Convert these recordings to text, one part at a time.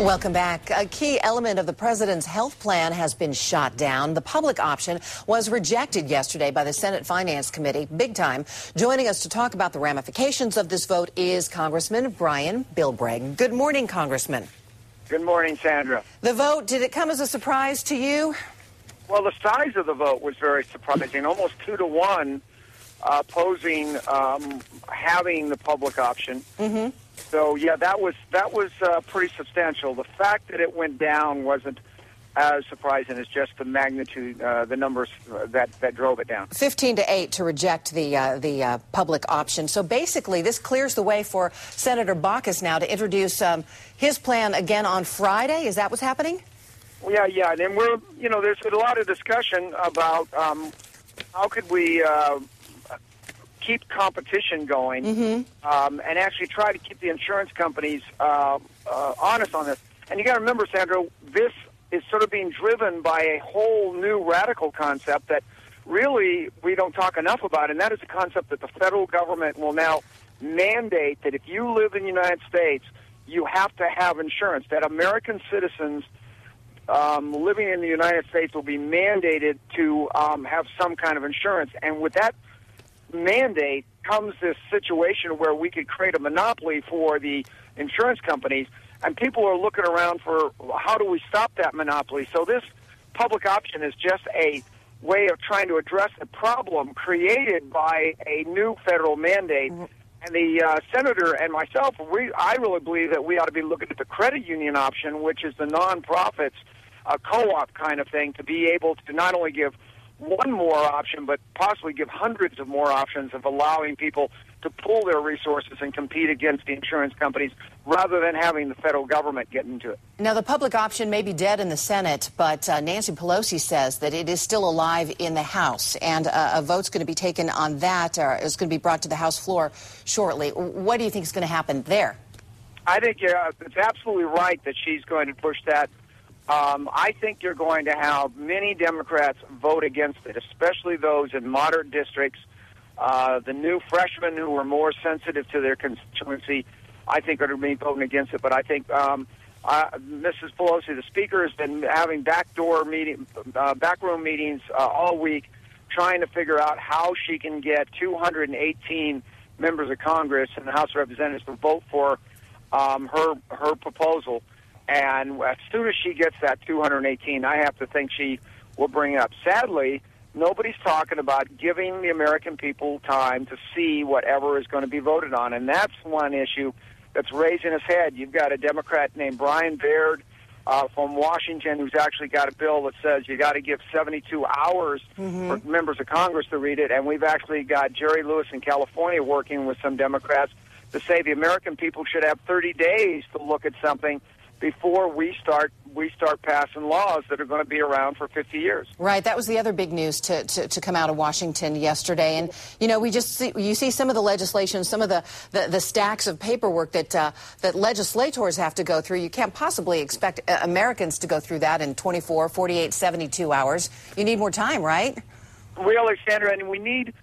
Welcome back. A key element of the president's health plan has been shot down. The public option was rejected yesterday by the Senate Finance Committee, big time. Joining us to talk about the ramifications of this vote is Congressman Bilbray. Good morning, Congressman. Good morning, Sandra. The vote, did it come as a surprise to you? Well, the size of the vote was very surprising, almost 2-to-1 opposing having the public option. Mm-hmm. So, yeah, that was pretty substantial. The fact that it went down wasn't as surprising as just the magnitude, the numbers that drove it down. 15-8 to reject the public option. So basically, this clears the way for Senator Baucus now to introduce his plan again on Friday. Is that what's happening? Yeah, and there's a lot of discussion about how could we keep competition going, and actually try to keep the insurance companies honest on this. And you got to remember, Sandra, this is sort of being driven by a whole new radical concept that really we don't talk enough about, and that is the concept that the federal government will now mandate that if you live in the United States, you have to have insurance, that American citizens living in the United States will be mandated to have some kind of insurance. And with that mandate comes this situation where we could create a monopoly for the insurance companies, and people are looking around for how do we stop that monopoly. So this public option is just a way of trying to address the problem created by a new federal mandate. And the senator and myself, I really believe that we ought to be looking at the credit union option, which is the nonprofits, a co-op kind of thing, to be able to not only give one more option, but possibly give hundreds of more options of allowing people to pool their resources and compete against the insurance companies rather than having the federal government get into it. Now, the public option may be dead in the Senate, but Nancy Pelosi says that it is still alive in the House, and a vote's going to be taken on that, or is going to be brought to the House floor shortly. What do you think is going to happen there? I think it's absolutely right that she's going to push that. I think you're going to have many Democrats vote against it, especially those in moderate districts. The new freshmen who are more sensitive to their constituency, I think, are going to be voting against it. But I think Mrs. Pelosi, the Speaker, has been having backroom meetings all week, trying to figure out how she can get 218 members of Congress and the House of Representatives to vote for her proposal. And as soon as she gets that 218, I have to think she will bring it up. Sadly, nobody's talking about giving the American people time to see whatever is going to be voted on. And that's one issue that's raising its head. You've got a Democrat named Brian Baird from Washington who's actually got a bill that says you got to give 72 hours for members of Congress to read it. And we've actually got Jerry Lewis in California working with some Democrats to say the American people should have 30 days to look at something before we start passing laws that are going to be around for 50 years. Right. That was the other big news to come out of Washington yesterday. And, you see some of the legislation, some of the stacks of paperwork that legislators have to go through. You can't possibly expect Americans to go through that in 24, 48, 72 hours. You need more time, right? Really, Sandra, and we need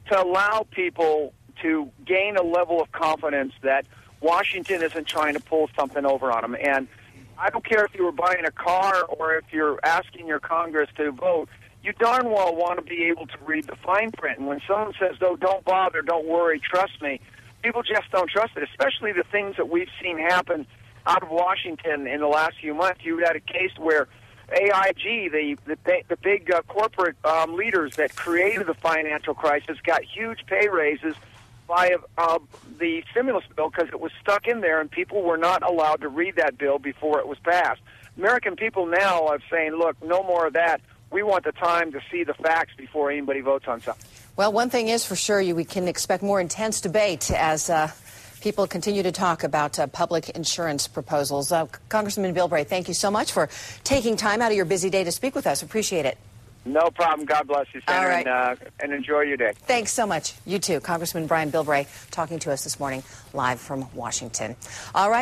to allow people to gain a level of confidence that Washington isn't trying to pull something over on them. And I don't care if you were buying a car or if you're asking your Congress to vote, you darn well want to be able to read the fine print. And when someone says, oh, don't bother, don't worry, trust me, people just don't trust it, especially the things that we've seen happen out of Washington in the last few months. You had a case where AIG, the big corporate leaders that created the financial crisis, got huge pay raises by the stimulus bill because it was stuck in there and people were not allowed to read that bill before it was passed. American people now are saying, look, no more of that. We want the time to see the facts before anybody votes on something. Well, one thing is for sure, we can expect more intense debate as people continue to talk about public insurance proposals. Congressman Bilbray, thank you so much for taking time out of your busy day to speak with us. Appreciate it. No problem. God bless you, Sandra, all right. And enjoy your day. Thanks so much. You too. Congressman Bilbray talking to us this morning live from Washington. All right.